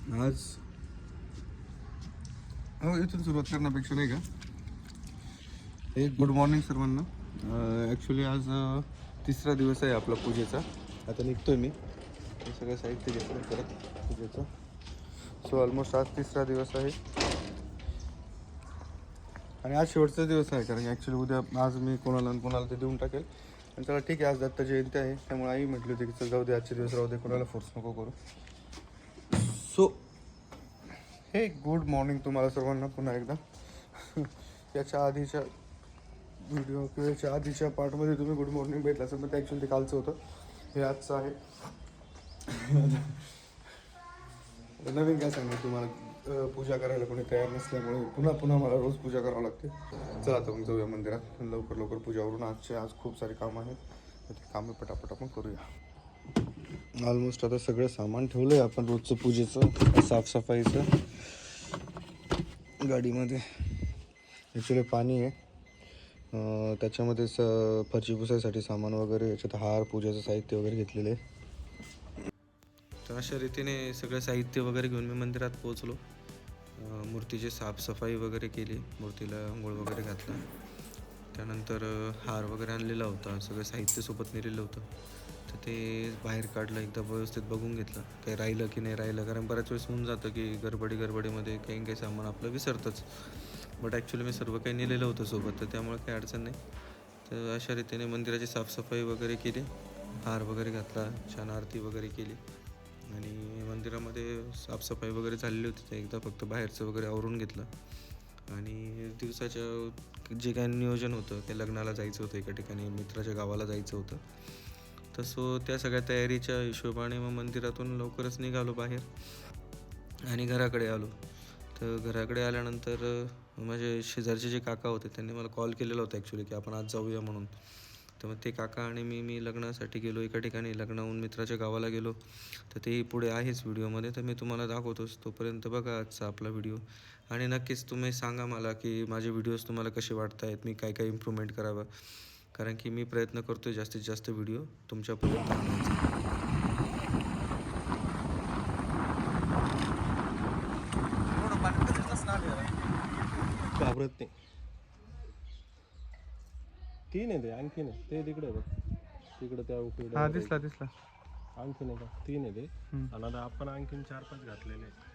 आज इथून सुरुवात करण्यापेक्षा नाही का, एक गुड मॉर्निंग सर्वांना. ॲक्च्युली आज तिसरा दिवस आहे आपला पूजेचा. आता निघतोय मी, हे सगळं साहित्य घेतलं परत पूजेचं. सो ऑलमोस्ट आज तिसरा दिवस आहे आणि आज शेवटचा दिवस आहे, कारण ॲक्च्युली उद्या आज मी कोणाला ते देऊन टाकेल. आणि चला ठीक आहे, आज दत्त जयंती आहे त्यामुळे आई म्हटली होती की चल जाऊ दे, आजचे दिवस राहू दे, कोणाला फोर्स नको करू. सो हे गुड मॉर्निंग तुम्हाला सर्वांना पुन्हा एकदा. याच्या आधीच्या व्हिडिओ किंवा याच्या आधीच्या पार्टमध्ये तुम्ही गुड मॉर्निंग भेटला असेल, पण ते ॲक्च्युली ते कालचं होतं, हे आजचं आहे. नवीन काय सांगू तुम्हाला, पूजा करायला कोणी तयार नसल्यामुळे पुन्हा मला रोज पूजा करावं लागते. चला आता मग जाऊया मंदिरात, लवकर पूजावरून. आज खूप सारे कामं आहेत, तर ते कामं पटापट आपण करूया. ऑलमोस्ट आता सगळं सामान ठेवलं आहे आपण रोजचं पूजेचं, साफसफाईचं. गाडीमध्ये ॲक्च्युली पाणी आहे, त्याच्यामध्येच फरशी पुसायसाठी सामान वगैरे, याच्यात हार, पूजेचं साहित्य वगैरे घेतलेलं आहे. तर अशा रीतीने सगळं साहित्य वगैरे घेऊन मी मंदिरात पोहोचलो. मूर्तीची साफसफाई वगैरे केली, मूर्तीला आंघोळ वगैरे घातला. त्यानंतर हार वगैरे आणलेला होता, सगळं साहित्य सोबत नेलेलं होतं. तर ते बाहेर काढलं, एकदा व्यवस्थित बघून घेतलं काही राहिलं की नाही राहिलं, कारण बऱ्याच वेळेस होऊन जातं की गडबडीमध्ये काही सामान आपलं विसरतंच. बट ॲक्च्युली मी सर्व काही नेलेलं होतं सोबत, तर त्यामुळे काही अडचण नाही. तर अशा रीतीने मंदिराची साफसफाई वगैरे केली, हार वगैरे घातला, छान आरती वगैरे केली आणि मंदिरामध्ये साफसफाई वगैरे झालेली होती. तर एकदा फक्त बाहेरचं वगैरे आवरून घेतलं. आणि दिवसाच्या जे काही नियोजन होतं, ते लग्नाला जायचं होतं, एका ठिकाणी मित्राच्या गावाला जायचं होतं. तसं त्या सगळ्या तयारीच्या हिशोबाने मग मंदिरातून लवकरच निघालो बाहेर आणि घराकडे आलो. तर घराकडे आल्यानंतर माझे शेजारचे जे काका होते त्यांनी मला कॉल केलेला होता ॲक्च्युली की आपण आज जाऊया म्हणून. तर मग ते काका आणि मी लग्नासाठी गेलो एका ठिकाणी, लग्नाहून मित्राच्या गावाला गेलो. तर ते पुढे आहेच व्हिडिओमध्ये, तर मी तुम्हाला दाखवतोच. तोपर्यंत बघा आजचा आपला व्हिडिओ आणि नक्कीच तुम्ही सांगा मला की माझे व्हिडिओज तुम्हाला कसे वाटत आहेत, मी काय इम्प्रूव्हमेंट करावं, कारण की मी प्रयत्न करतो आहे जास्तीत जास्त व्हिडिओ तुमच्यापर्यंत आणायचा. घाबरत नाही. 3 आहे ते, आणखीन आहे ते तिकडे बघ, तिकडे त्या उकडे. हा दिसला. आणखीन आहे का? 3 आहे ते. आणि आता आपण आणखीन 4-5 घातलेले आहे.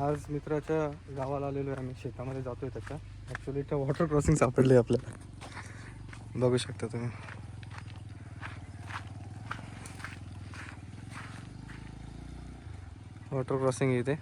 आज मित्राच्या गावाला आलेलो आहे आम्ही, शेतामध्ये जातोय त्याच्या. ॲक्च्युली इथं वॉटर क्रॉसिंग सापडली आपल्याला, बघू शकता तुम्ही. वॉटर क्रॉसिंग इथे.